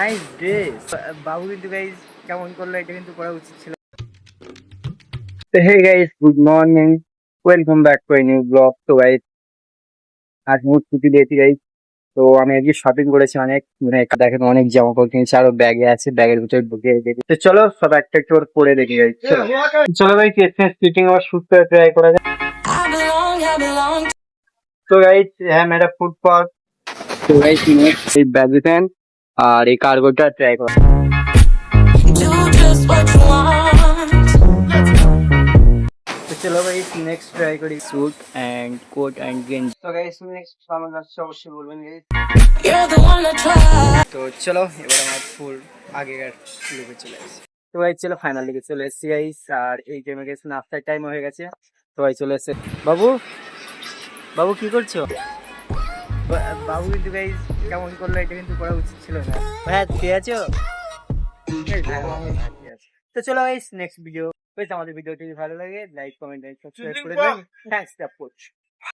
Nice day. বাবু কিন্তু guys কেমন করলো এটা কিন্তু করা উচিত ছিল। তো hey guys, good morning, welcome back to a new blog. তো গাইজ আজ মোট ছুটি দিয়েছি গাইজ। তো আমি আজকে শপিং করেছি অনেক, মানে দেখেন অনেক জামা কাপড় কিনেছি, আরো ব্যাগে আছে, ব্যাগের ভিতরে ঢুকিয়ে রেখেছি। তো চলো সব একটা একটু করে পরে দেখি গাইজ। চলো গাইজ এসএস ফিটিং আবার শুট করে ট্রাই করা যায়। তো গাইজ হ্যাঁ মেরা ফুড পার্ক। তো গাইজ এই ব্যাগ প্যান্ট আর এই কার্গোটা ট্রাই করা। तो चलो भाई नेक्स्ट ट्राई करी सूट एंड कोट एंड गेंज। तो गाइस नेक्स्ट আমার কাছে অবশ্যই বলবেন গাইস। তো চলো এবার আমার ফুল আগেকার লুকে চলে আসি। তো ভাই চলো ফাইনাল লিগে চলে এসেছি গাইস, আর এই টাইমে গেছে নাস্তার টাইম হয়ে গেছে। তো ভাই চলে এসেছে। বাবু বাবু কি করছো? বাবু কিন্তু গাইস কেমন করলো এটা কিন্তু করা উচিত ছিল না। ভাই ঠিক আছো? তো চলো গাইস নেক্সট ভিডিও। আমাদের ভিডিওটি ভালো লাগে লাইক কমেন্ট এন্ড সাবস্ক্রাইব করে দিন। Thanks for